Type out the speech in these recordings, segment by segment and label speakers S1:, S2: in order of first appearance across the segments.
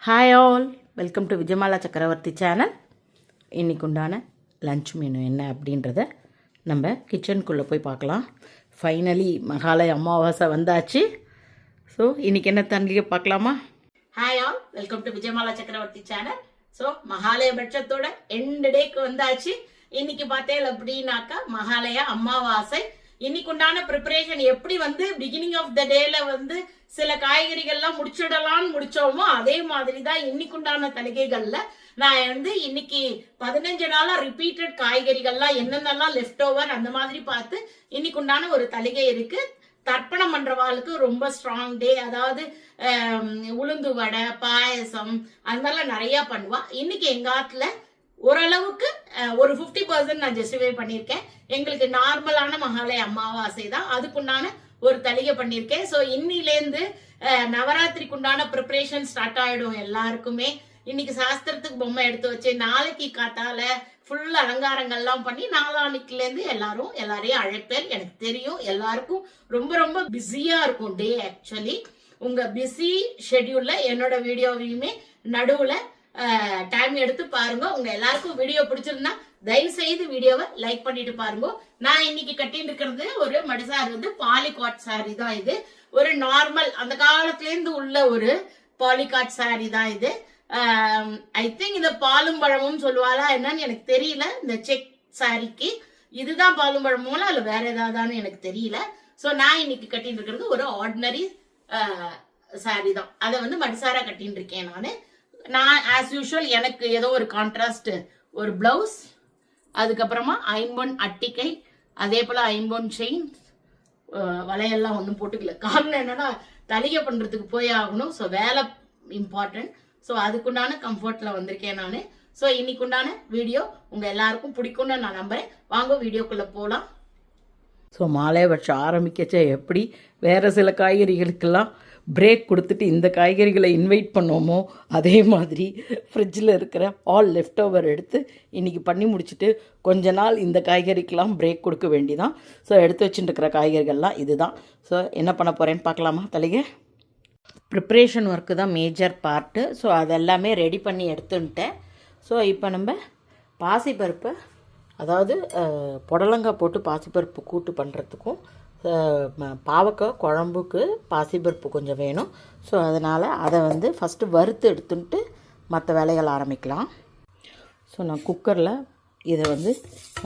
S1: Hi all, welcome to Vijayamala சக்கரவர்த்தி channel. இன்றைக்கு உண்டான லன்ச் மெனு என்ன அப்படின்றத நம்ம கிச்சனுக்குள்ளே போய் பார்க்கலாம். ஃபைனலி மகாலய அமாவாசை வந்தாச்சு. ஸோ இன்றைக்கி என்ன தண்ணியை பார்க்கலாமா? Hi all, welcome to Vijayamala சக்கரவர்த்தி சேனல். ஸோ மகாலய பட்சத்தோட எண்டு டேக்கு வந்தாச்சு. இன்னைக்கு பார்த்தேன் அப்படின்னாக்கா மகாலய அமாவாசை. இன்னைக்கு உண்டான ப்ரிப்பரேஷன் எப்படி பிகினிங் ஆஃப் த டேல சில காய்கறிகள்லாம் முடிச்சிடலாம்னு முடிச்சோமோ அதே மாதிரி தான் இன்னைக்கு உண்டான தலிகைகள்ல நான் இன்னைக்கு 15 நாளா ரிப்பீட்டட் காய்கறிகள்லாம் என்னென்னலாம் லெஃப்ட் ஓவர் அந்த மாதிரி பார்த்து இன்னைக்கு உண்டான ஒரு தலிகை இருக்கு. தர்ப்பணம் பண்றவாளுக்கு ரொம்ப ஸ்ட்ராங் டே. அதாவது உளுந்து வடை, பாயசம் அது மாதிரிலாம் நிறைய பண்ணுவா. இன்னைக்கு எங்க ஆத்துல ஓரளவுக்கு ஒரு 50% நான் ஜஸ்டிஃபை பண்ணியிருக்கேன். எங்களுக்கு நார்மலான மகாலய அமாவாசை தான், அதுக்குண்டான ஒரு தலிகை பண்ணியிருக்கேன். ஸோ இன்னிலேருந்து நவராத்திரிக்கு உண்டான ப்ரிப்பரேஷன் ஸ்டார்ட் ஆகிடும் எல்லாருக்குமே. இன்னைக்கு சாஸ்திரத்துக்கு பொம்மை எடுத்து வச்சு நாளைக்கு காத்தால ஃபுல் அலங்காரங்கள்லாம் பண்ணி நாளானிக்குலேருந்து எல்லாரையும் அழைப்பேன். எனக்கு தெரியும் எல்லாருக்கும் ரொம்ப ரொம்ப பிஸியா இருக்கும் டே. ஆக்சுவலி உங்க பிஸி ஷெட்யூல்ல என்னோட வீடியோவையுமே நடுவுல டைம் எடுத்து பாருங்க. உங்க எல்லாருக்கும் வீடியோ பிடிச்சிருந்தா தயவு செய்து வீடியோவை லைக் பண்ணிட்டு பாருங்க. நான் இன்னைக்கு கட்டிட்டு இருக்கிறது ஒரு மடிசார் பாலிகாட் சாரி தான். இது ஒரு நார்மல் அந்த காலத்துல இருந்து உள்ள ஒரு பாலிகாட் சாரி தான் இது. ஐ திங்க் இந்த பாலும் பழமும் சொல்லுவாளா என்னன்னு எனக்கு தெரியல. இந்த செக் சாரிக்கு இதுதான் பாலும் பழமும் அல்ல வேற ஏதாவதான்னு எனக்கு தெரியல. ஸோ நான் இன்னைக்கு கட்டிட்டு இருக்கிறது ஒரு ஆர்டினரி சாரி தான். அதை மடிசாரா கட்டிட்டு இருக்கேன் நான் ஆஸ் யூஷுவல் எனக்கு ஏதோ ஒரு கான்ட்ராஸ்ட் ஒரு பிளவுஸ், அதுக்கப்புறமா ஐம்பொன் அட்டிக்கை, அதே போல ஐம்பொன் செயின், வலையெல்லாம் ஒன்றும் போட்டுக்கல. காரணம் என்னன்னா தலிகை பண்றதுக்கு போய் ஆகணும். ஸோ வேலை இம்பார்ட்டன்ட். ஸோ அதுக்குண்டான கம்ஃபர்ட்ல வந்திருக்கேன் நான். ஸோ இன்னைக்குண்டான வீடியோ உங்க எல்லாருக்கும் பிடிக்கும்னு நான் நம்புறேன். வாங்க வீடியோக்குள்ள போகலாம். ஸோ மாலைய பட்சம் ஆரம்பிக்கச்சே எப்படி வேறு சில காய்கறிகளுக்கெல்லாம் பிரேக் கொடுத்துட்டு இந்த காய்கறிகளை இன்வைட் பண்ணோமோ அதே மாதிரி ஃப்ரிட்ஜில் இருக்கிற ஆல் லெஃப்ட் ஓவர் எடுத்து இன்றைக்கி பண்ணி முடிச்சுட்டு கொஞ்ச நாள் இந்த காய்கறிக்கெலாம் பிரேக் கொடுக்க வேண்டிதான். ஸோ எடுத்து வச்சுட்டு இருக்கிற காய்கறிகள்லாம் இது தான். ஸோ என்ன பண்ண போகிறேன்னு பார்க்கலாமா? தலிகை ப்ரிப்ரேஷன் ஒர்க்கு தான் மேஜர் பார்ட்டு. ஸோ அதெல்லாமே ரெடி பண்ணி எடுத்துன்ட்டேன். ஸோ இப்போ நம்ம பாசிப்பருப்பை, அதாவது புடலங்காய் போட்டு பாசிப்பருப்பு கூட்டு பண்ணுறதுக்கும் பாவக்காய் குழம்புக்கு பாசிப்பருப்பு கொஞ்சம் வேணும். ஸோ அதனால் அதை ஃபஸ்ட்டு வறுத்து எடுத்துன்ட்டு மற்ற வேலைகள் ஆரம்பிக்கலாம். ஸோ நான் குக்கரில் இதை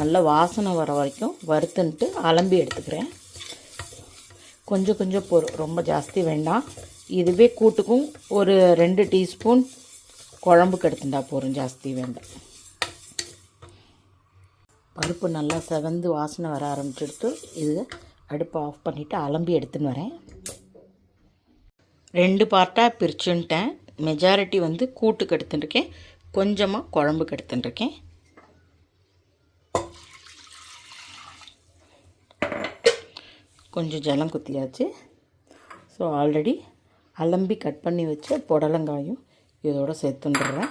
S1: நல்ல வாசனை வர வரைக்கும் வறுத்துன்ட்டு அலம்பி எடுத்துக்கிறேன். கொஞ்சம் கொஞ்சம் ரொம்ப ஜாஸ்தி வேண்டாம். இதுவே கூட்டுக்கும் ஒரு 2 டீஸ்பூன் குழம்புக்கு எடுத்துட்டா போகிறோம், ஜாஸ்தி வேண்டாம். பருப்பு நல்லா செவந்து வாசனை வர ஆரம்பிச்சுடுத்து இது அடுப்பை ஆஃப் பண்ணிவிட்டு அலம்பி எடுத்துன்னு வரேன். 2 பார்ட்டாக பிரிச்சுன்ட்டேன். மெஜாரிட்டி கூட்டுக்கு எடுத்துட்டுருக்கேன், கொஞ்சமாக குழம்புக்கு எடுத்துட்டுருக்கேன். கொஞ்சம் ஜலம் குத்தியாச்சு. ஸோ ஆல்ரெடி அலம்பி கட் பண்ணி வச்ச புடலங்காயும் இதோட சேர்த்துட்டுறேன்.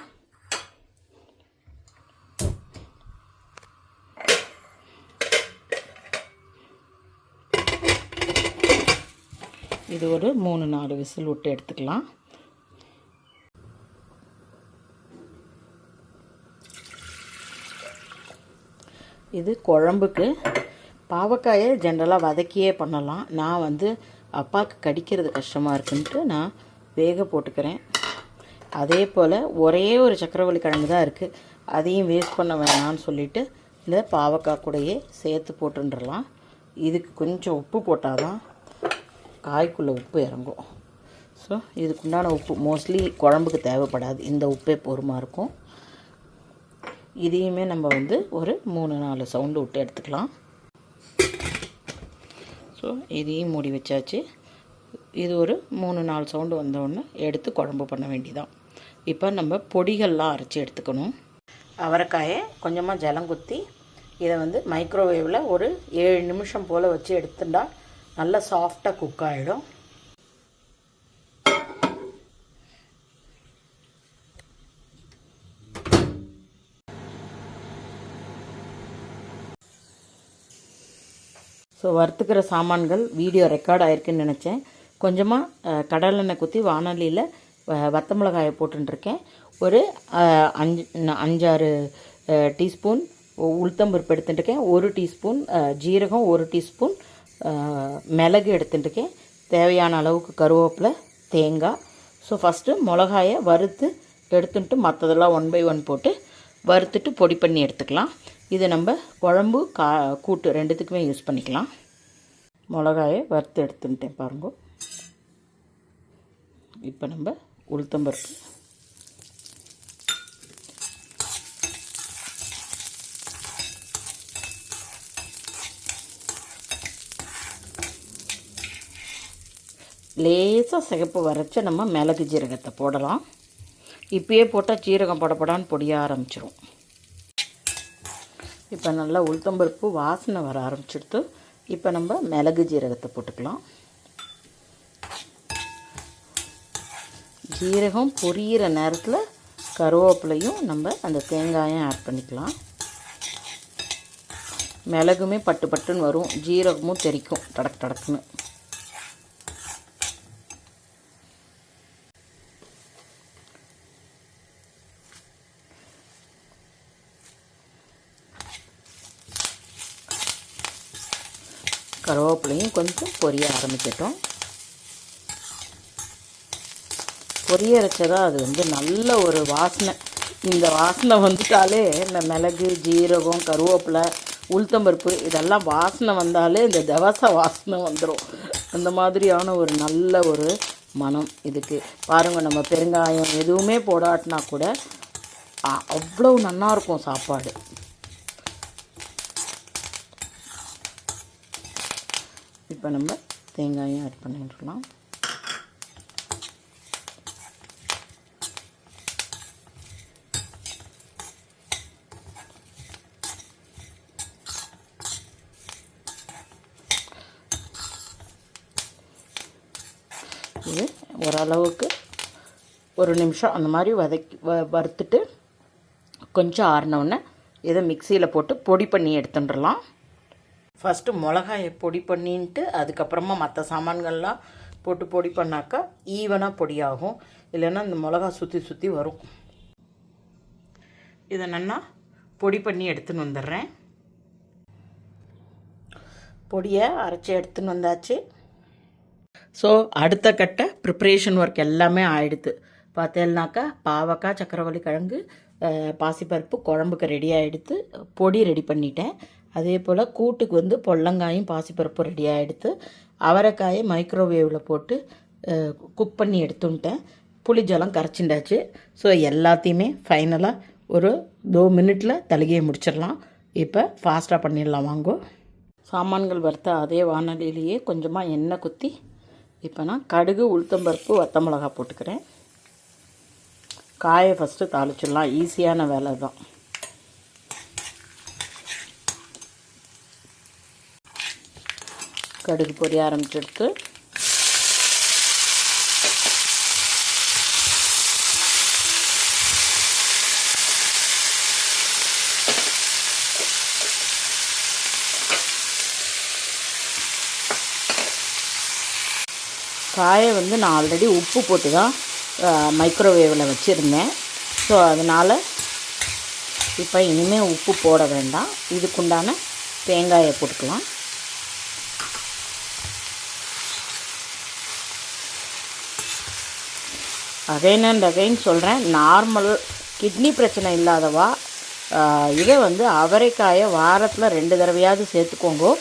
S1: இது ஒரு 3-4 விசில் விட்டு எடுத்துக்கலாம். இது குழம்புக்கு பாவக்காயை ஜென்ரலாக வதக்கியே பண்ணலாம். நான் அப்பாவுக்கு கடிக்கிறது கஷ்டமாக இருக்குன்ட்டு நான் வேக போட்டுக்கிறேன். அதே போல் ஒரே ஒரு சக்கரவள்ளி கிழங்கு தான் இருக்குது, அதையும் வேஸ்ட் பண்ண வேணாம்னு சொல்லிவிட்டு இந்த பாவக்காய் கூடையே சேர்த்து போட்டுன்றலாம். இதுக்கு கொஞ்சம் உப்பு போட்டால் தான் காய்க்குள்ளே உப்பு இறங்கும். ஸோ இதுக்குண்டான உப்பு மோஸ்ட்லி குழம்புக்கு தேவைப்படாது, இந்த உப்பே பொறுமாக இருக்கும். இதையுமே நம்ம ஒரு 3-4 சவுண்டு விட்டு எடுத்துக்கலாம். ஸோ இதையும் மூடி வச்சாச்சு. இது ஒரு 3-4 சவுண்டு வந்தோடனே எடுத்து குழம்பு பண்ண வேண்டியதான். இப்போ நம்ம பொடிகள்லாம் அரைச்சி எடுத்துக்கணும். அவரைக்காயை கொஞ்சமாக ஜலம் குத்தி இதை மைக்ரோவேவில் ஒரு 7 நிமிஷம் போல் வச்சு எடுத்துட்டா நல்லா சாஃப்டாக குக் ஆகிடும். ஸோ வறுத்துக்கிற சாமான்கள் வீடியோ ரெக்கார்ட் ஆகிருக்குன்னு நினச்சேன். கொஞ்சமாக கடலெண்ணெய் குத்தி வானலியில் வத்த மிளகாயை போட்டுருக்கேன். ஒரு 5-6 டீஸ்பூன் உளுத்தம்பருப்பு எடுத்துட்டுருக்கேன். 1 டீஸ்பூன் ஜீரகம், 1 டீஸ்பூன் மிளகு எடுத்துட்டுருக்கேன். தேவையான அளவுக்கு கருவேப்பிலை, தேங்காய். ஸோ ஃபஸ்ட்டு மிளகாயை வறுத்து எடுத்துட்டு மற்றதெல்லாம் 1 by 1 போட்டு வறுத்துட்டு பொடி பண்ணி எடுத்துக்கலாம். இது நம்ம குழம்பு கூட்டு ரெண்டுத்துக்குமே யூஸ் பண்ணிக்கலாம். மிளகாயை வறுத்து எடுத்துட்டேன் பாருங்க. இப்போ நம்ம உளுத்தம்பருப்பு, லேசாக சிகப்பு வரைச்ச நம்ம மிளகு ஜீரகத்தை போடலாம். இப்பயே போட்டால் ஜீரகம் படப்படான்னு பொடிய ஆரம்பிச்சிடும். இப்போ நல்லா உளுத்தம்பருப்பு வாசனை வர ஆரம்பிச்சிடுத்து. இப்போ நம்ம மிளகு ஜீரகத்தை போட்டுக்கலாம். ஜீரகம் பொரியிற நேரத்தில் கருவேப்பிலையும் நம்ம அந்த தேங்காயும் ஆட் பண்ணிக்கலாம். மிளகுமே பட்டு பட்டுன்னு வரும், ஜீரகமும் தெரிக்கும் டடக் டடக்குன்னு. கருவேப்பிலையும் கொஞ்சம் பொரிய ஆரம்பிக்கட்டும். பொரியரைச்சதா அது வந்து நல்ல ஒரு வாசனை. இந்த வாசனை வந்துட்டாலே இந்த மிளகு, ஜீரகம், கருவேப்பிலை, உளுத்தம்பருப்பு இதெல்லாம் வாசனை வந்தாலே இந்த தவச வாசனை வந்துடும். அந்த மாதிரியான ஒரு நல்ல ஒரு மனம் இதுக்கு. பாருங்கள், நம்ம பெருங்காயம் எதுவுமே போடாட்டினா கூட அவ்வளோ நல்லாயிருக்கும் சாப்பாடு. இப்போ நம்ம தேங்காயும் ஆட் பண்ணிடலாம். இது ஓரளவுக்கு 1 நிமிஷம் அந்த மாதிரி வறுத்துட்டு கொஞ்சம் ஆறினவுடனே இதை மிக்சியில் போட்டு பொடி பண்ணி எடுத்துட்டுடலாம். ஃபஸ்ட்டு மிளகாயை பொடி பண்ணின்ட்டு அதுக்கப்புறமா மற்ற சாமான்கள்லாம் போட்டு பொடி பண்ணாக்கா ஈவனாக பொடியாகும். இல்லைன்னா இந்த மிளகா சுற்றி சுற்றி வரும். இதை நல்லா பொடி பண்ணி எடுத்துன்னு வந்துடுறேன். பொடியை அரைச்சி எடுத்துன்னு வந்தாச்சு. ஸோ அடுத்த கட்ட ப்ரிப்ரேஷன் ஒர்க் எல்லாமே ஆகிடுது. பார்த்தேன்னாக்கா பாவக்காய், சக்கரவள்ளி கிழங்கு, பாசிப்பருப்பு குழம்புக்கு ரெடி ஆகிடுத்து. பொடி ரெடி பண்ணிட்டேன். அதே போல் கூட்டுக்கு வந்து பொல்லங்காயும் பாசிப்பருப்பும் ரெடி ஆகிடுத்து. அவரைக்காயை மைக்ரோவேவில் போட்டு குக் பண்ணி எடுத்துட்டேன். புளி ஜலம் கரைச்சிண்டாச்சு. ஸோ எல்லாத்தையுமே ஃபைனலாக ஒரு 2 மினிட்டில் தலிகையை முடிச்சிடலாம். இப்போ ஃபாஸ்ட்டாக பண்ணிடலாம் வாங்கோ. சாமான்கள் வறுத்த அதே வானலிலேயே கொஞ்சமாக எண்ணெய் குத்தி இப்போ நான் கடுகு, உளுத்தம்பருப்பு, வத்த மிளகா போட்டுக்கிறேன். காயை ஃபஸ்ட்டு தாளிச்சிடலாம். ஈஸியான வேலை தான். கடுகு பொரிய ஆரம்பிச்செடுத்து காயை வந்து நான் ஆல்ரெடி உப்பு போட்டு தான் மைக்ரோவேவில் வச்சுருந்தேன். ஸோ அதனால் இப்போ இனிமேல் உப்பு போட வேண்டாம். இதுக்குண்டான தேங்காயை போட்டுக்கலாம். அகைன் அண்ட் அகைன் சொல்கிறேன், நார்மல் கிட்னி பிரச்சனை இல்லாதவா இதை வந்து அவரைக்காயை வாரத்தில் 2 தடவையாவது சேர்த்துக்கோங்க.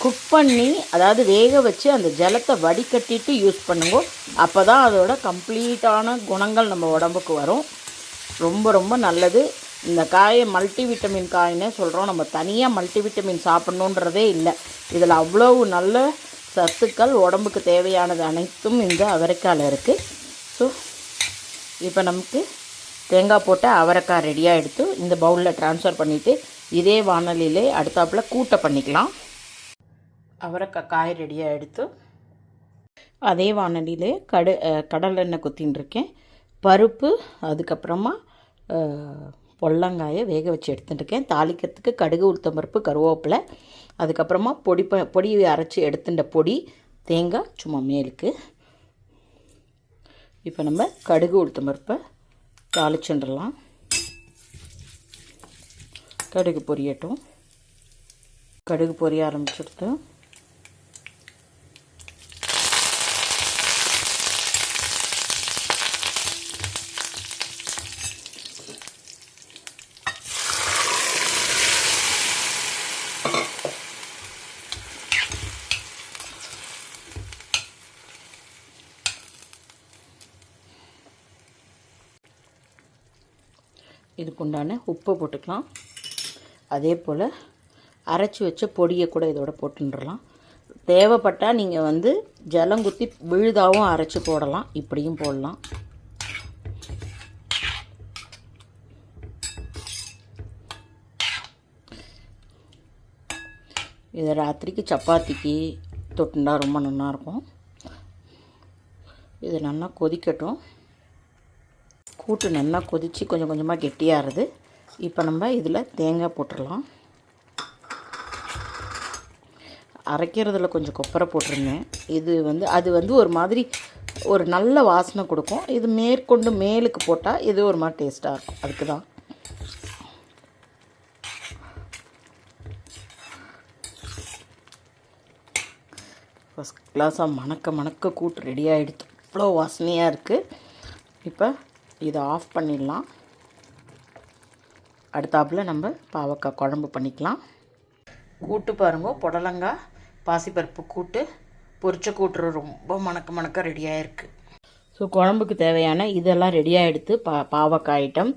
S1: குக் பண்ணி, அதாவது வேக வச்சு அந்த ஜலத்தை வடிகட்டிட்டு யூஸ் பண்ணுங்க. அப்போ தான் அதோட கம்ப்ளீட்டான குணங்கள் நம்ம உடம்புக்கு வரும். ரொம்ப ரொம்ப நல்லது. இந்த காயை மல்டிவிட்டமின் காயினே சொல்கிறோம். நம்ம தனியாக மல்டிவிட்டமின் சாப்பிட்ணுன்றதே இல்லை. இதில் அவ்வளோ நல்ல சத்துக்கள், உடம்புக்கு தேவையானது அனைத்தும் இந்த அவரைக்காயில் இருக்குது. ஸோ இப்போ நமக்கு தேங்காய் போட்ட அவரைக்காய் ரெடியாக எடுத்து இந்த பவுலில் ட்ரான்ஸ்ஃபர் பண்ணிவிட்டு இதே வானலிலே அடுத்தாப்பில் கூட்டை பண்ணிக்கலாம். அவரைக்காய் காய் ரெடியாக எடுத்து அதே வானலிலே கடலெண்ணெய் குத்தின்னு இருக்கேன். பருப்பு, அதுக்கப்புறமா பொல்லங்காயை வேக வச்சு எடுத்துகிட்டு இருக்கேன். தாளிக்கிறதுக்கு கடுகு, உளுத்தம்பருப்பு, கருவேப்பிலை, அதுக்கப்புறமா பொடி அரைச்சி எடுத்துட்ட பொடி, தேங்காய் சும்மா மேலுக்கு. இப்போ நம்ம கடுகு உளுத்தம் பருப்பை தாளிச்சுடலாம். கடுகு பொரியட்டும். கடுகு பொரிய ஆரம்பிச்சுடுத்து. இதுக்குண்டான உப்பு போட்டுக்கலாம். அதே போல் அரைச்சி வச்ச பொடியை கூட இதோட போட்டுடலாம். தேவைப்பட்டால் நீங்கள் வந்து ஜலங்குத்தி விழுதாவும் அரைச்சி போடலாம், இப்படியும் போடலாம். இதை ராத்திரிக்கு சப்பாத்திக்கு தொட்டுண்டா ரொம்ப நல்லாயிருக்கும். இது நல்லா கொதிக்கட்டும். கூட்டு நல்லா கொதித்து கொஞ்சம் கொஞ்சமாக கெட்டியாகிறது. இப்போ நம்ம இதில் தேங்காய் போட்டுடலாம். அரைக்கிறதுல கொஞ்சம் கொப்பரை போட்டிருந்தேன். இது வந்து அது வந்து ஒரு மாதிரி ஒரு நல்ல வாசனை கொடுக்கும். இது மேற்கொண்டு மேலுக்கு போட்டால் இது ஒரு மாதிரி டேஸ்ட்டாக இருக்கும். அதுக்கு தான் ஃபஸ்ட் கிளாஸாக மணக்க கூட்டு ரெடி ஆகிடுது. இவ்வளோ வாசனையாக இருக்குது. இப்போ இதை ஆஃப் பண்ணிடலாம். அடுத்தாப்பில் நம்ம பாவக்காய் குழம்பு பண்ணிக்கலாம். கூட்டு பாருங்க, புடலங்காய் பாசிப்பருப்பு கூட்டு, பொரிச்ச கூட்டு ரொம்ப மணக்க ரெடியாக இருக்குது. ஸோ குழம்புக்கு தேவையான இதெல்லாம் ரெடியாக எடுத்து பாவக்காய் ஐட்டம்,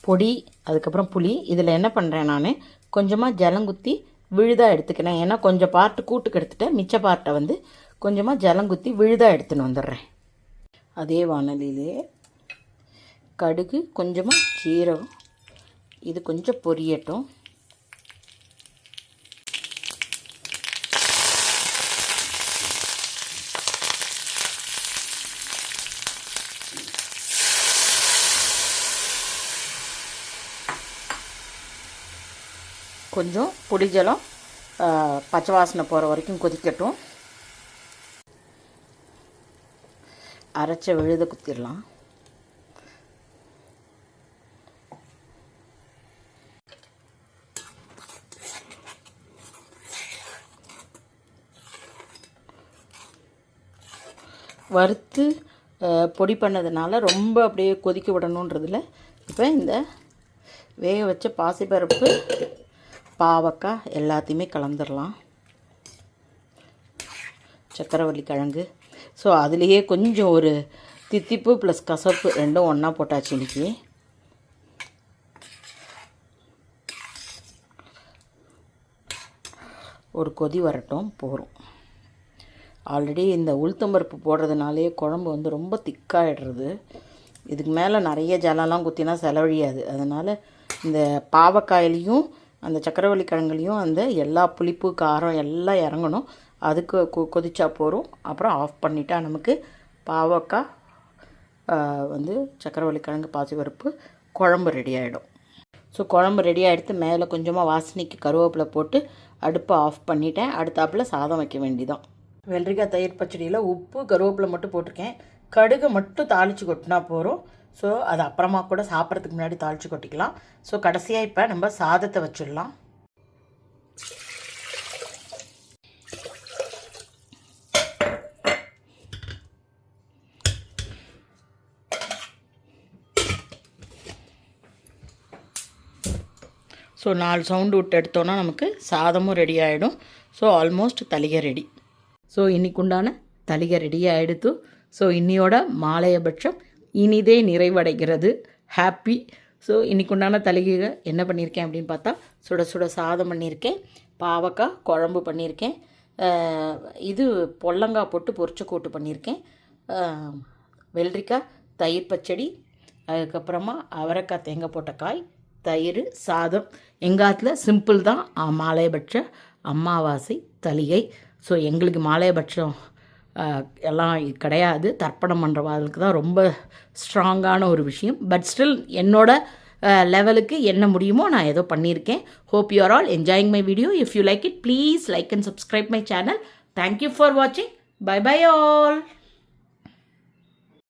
S1: பொடி, அதுக்கப்புறம் புளி. இதில் என்ன பண்ணுறேன், நான் கொஞ்சமாக ஜலங்குத்தி விழுதாக எடுத்துக்கிறேன். ஏன்னா கொஞ்சம் பார்ட்டு கூட்டுக்கு எடுத்துகிட்டேன், மிச்ச பார்ட்டை வந்து கொஞ்சமாக ஜலங்குத்தி விழுதாக எடுத்துன்னு வந்துடுறேன். அதே வானலியிலே கடுகு, கொஞ்சமாக சீரகம், இது கொஞ்சம் பொரியட்டும். கொஞ்சம் பொடிஜலம் பச்சை வாசனை போகிற வரைக்கும் கொதிக்கட்டும். அரைச்ச விழுத குத்திடலாம். வறுத்து பொடி பண்ணதுனால ரொம்ப அப்படியே கொதிக்க விடணுன்றதில்ல. இப்போ இந்த வேக வச்ச பாசிப்பருப்பு, பாவக்காய் எல்லாத்தையுமே கலந்துடலாம். சக்கரவள்ளி கிழங்கு. ஸோ அதுலேயே கொஞ்சம் ஒரு தித்திப்பு ப்ளஸ் கசப்பு ரெண்டும் ஒன்றா போட்டாச்சு. இன்றைக்கி ஒரு கொதி வரட்டும், போகிறோம். ஆல்ரெடி இந்த உளுத்தம்பருப்பு போடுறதுனாலே குழம்பு வந்து ரொம்ப திக்காகிடுறது. இதுக்கு மேலே நிறைய ஜலம்லாம் குத்தினா செலவழியாது. அதனால் இந்த பாவக்காயிலையும் அந்த சக்கரவள்ளி கிழங்குலையும் அந்த எல்லா புளிப்பு காரம் எல்லாம் இறங்கணும். அதுக்கு கொதிச்சா போகிறோம். அப்புறம் ஆஃப் பண்ணிட்டா நமக்கு பாவக்காய் வந்து சக்கரவள்ளி கிழங்கு பாசிப்பருப்பு குழம்பு ரெடி ஆகிடும். ஸோ குழம்பு ரெடி ஆகிடுத்து. மேலே கொஞ்சமாக வாசனைக்கு கருவேப்பிலை போட்டு அடுப்பை ஆஃப் பண்ணிட்டேன். அடுத்தாப்பில் சாதம் வைக்க வேண்டிதான். வெள்ளரிக்காய் தயிர் பச்சடியில் உப்பு கருவேப்பிலை மட்டும் போட்டிருக்கேன். கடுகு மட்டும் தாளித்து கொட்டினா போகிறோம். ஸோ அது அப்புறமா கூட சாப்பிட்றதுக்கு முன்னாடி தாளித்து கொட்டிக்கலாம். ஸோ கடைசியாக இப்போ நம்ம சாதத்தை வச்சிடலாம். ஸோ 4 சவுண்டு விட்டு எடுத்தோன்னா நமக்கு சாதமும் ரெடி ஆகிடும். ஸோ ஆல்மோஸ்ட் தளிகை ரெடி. ஸோ இன்னைக்கு உண்டான தளிகை ரெடி ஆகிடுத்து. ஸோ இன்னையோட மாலையபட்சம் இனிதே நிறைவடைகிறது. ஹாப்பி. ஸோ இன்னைக்கு உண்டான தளிகை என்ன பண்ணியிருக்கேன் அப்படின்னு பார்த்தா, சுட சுட சாதம் பண்ணியிருக்கேன், பாவக்காய் குழம்பு பண்ணியிருக்கேன், இது பொல்லங்காய் போட்டு பொரிச்ச கூட்டு பண்ணியிருக்கேன், வெள்ளரிக்காய் தயிர் பச்சடி, அதுக்கப்புறமா அவரைக்காய் தேங்காய் போட்ட காய், தயிர், சாதம். எங்காத்தில் சிம்பிள் தான். மாலையபட்ச அமாவாசை தளிகை. ஸோ எங்களுக்கு மாலையபட்சம் எல்லாம் கிடையாது. தர்ப்பணம் பண்ணுறவாளுக்கு தான் ரொம்ப ஸ்ட்ராங்கான ஒரு விஷயம். பட் ஸ்டில் என்னோட லெவலுக்கு என்ன முடியுமோ நான் ஏதோ பண்ணியிருக்கேன். Hope you are all enjoying my video. If you like it, please like and subscribe my channel. Thank you for வாட்சிங். Bye bye all.